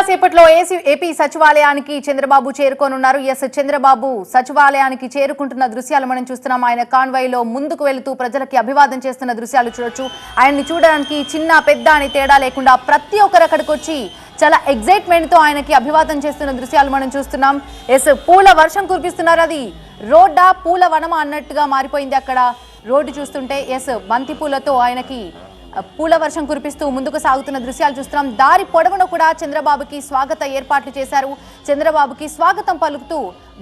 కాసేపట్లో ఏపీ సచివాలయానికి చంద్రబాబు చేరుకోనున్నారు. ఎస్, చంద్రబాబు సచివాలయానికి చేరుకుంటున్న దృశ్యాలు మనం చూస్తున్నాం. ఆయన కాన్వాయ్లో ముందుకు వెళుతూ ప్రజలకి అభివాదం చేస్తున్న దృశ్యాలు చూడొచ్చు. ఆయన్ని చూడడానికి చిన్న పెద్ద అని తేడా లేకుండా ప్రతి ఒక్కరు అక్కడికి వచ్చి చాలా ఎగ్జైట్మెంట్ తో ఆయనకి అభివాదం చేస్తున్న దృశ్యాలు మనం చూస్తున్నాం. ఎస్, పూల వర్షం కురిపిస్తున్నారు. అది రోడ్డా పూల వనమా అన్నట్టుగా మారిపోయింది అక్కడ రోడ్డు చూస్తుంటే. ఎస్, బంతి పూలతో ఆయనకి పూల వర్షం కురిపిస్తూ ముందుకు సాగుతున్న దృశ్యాలు చూస్తున్నాం. దారి పొడవున కూడా చంద్రబాబుకి స్వాగత ఏర్పాట్లు చేశారు. చంద్రబాబుకి స్వాగతం పలుకుతూ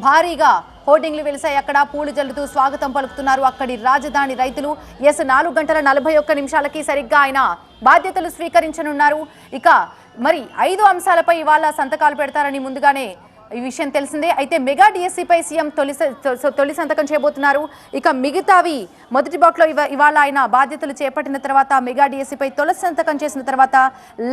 భారీగా హోర్డింగ్లు వెలిసాయి. అక్కడ పూలు జల్లుతూ స్వాగతం పలుకుతున్నారు అక్కడి రాజధాని రైతులు. ఎస్, 4:41 సరిగ్గా ఆయన బాధ్యతలు స్వీకరించనున్నారు. ఇక మరి 5 అంశాలపై ఇవాళ సంతకాలు పెడతారని ముందుగానే ఈ విషయం తెలిసిందే. అయితే మెగా డిఎస్సీపై సీఎం తొలి సంతకం చేయబోతున్నారు. ఇక మిగతావి మొదటి బ్లాక్లో ఇవాళ ఆయన బాధ్యతలు చేపట్టిన తర్వాత మెగా డిఎస్సీపై తొలి సంతకం చేసిన తర్వాత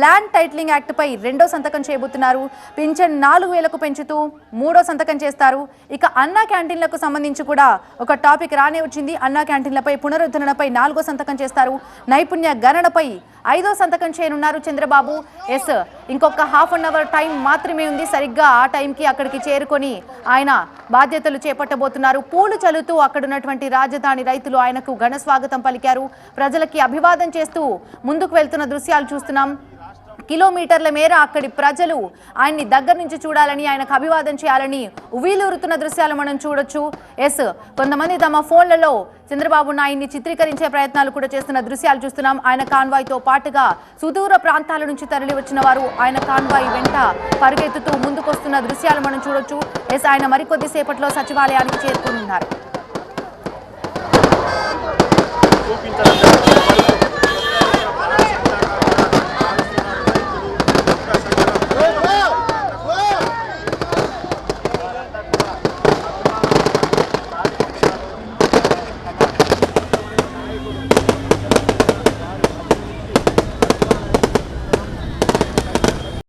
ల్యాండ్ టైటిలింగ్ యాక్ట్పై 2వ సంతకం చేయబోతున్నారు. పింఛన్ 4,000కు పెంచుతూ 3వ సంతకం చేస్తారు. ఇక అన్నా క్యాంటీన్లకు సంబంధించి కూడా ఒక టాపిక్ రానే వచ్చింది. అన్నా క్యాంటీన్లపై పునరుద్ధరణపై 4వ సంతకం చేస్తారు. నైపుణ్య గణనపై 5వ సంతకం చేయనున్నారు చంద్రబాబు. ఎస్, ఇంకొక ½ అన్ అవర్ టైం మాత్రమే ఉంది. సరిగ్గా ఆ టైంకి అక్కడికి చేరుకొని ఆయన బాధ్యతలు చేపట్టబోతున్నారు. పూలు చల్లుతూ అక్కడున్నటువంటి రాజధాని రైతులు ఆయనకు ఘన స్వాగతం పలికారు. ప్రజలకి అభివాదం చేస్తూ ముందుకు వెళ్తున్న దృశ్యాలు చూస్తున్నాం. కిలోమీటర్ల మేర అక్కడి ప్రజలు ఆయన్ని దగ్గర నుంచి చూడాలని, ఆయనకు అభివాదం చేయాలని ఉవ్విలూరుతున్న దృశ్యాలు మనం చూడొచ్చు. ఎస్, కొంతమంది తమ ఫోన్లలో చంద్రబాబు నాయుడిని చిత్రీకరించే ప్రయత్నాలు కూడా చేస్తున్న దృశ్యాలు చూస్తున్నాం. ఆయన కాన్వాయ్తో పాటుగా సుదూర ప్రాంతాల నుంచి తరలి వచ్చిన వారు ఆయన కాన్వాయ్ వెంట పరుగెత్తుతూ ముందుకొస్తున్న దృశ్యాలు మనం చూడొచ్చు. ఎస్, ఆయన మరికొద్ది సేపట్లో సచివాలయానికి చేరుకున్నారు.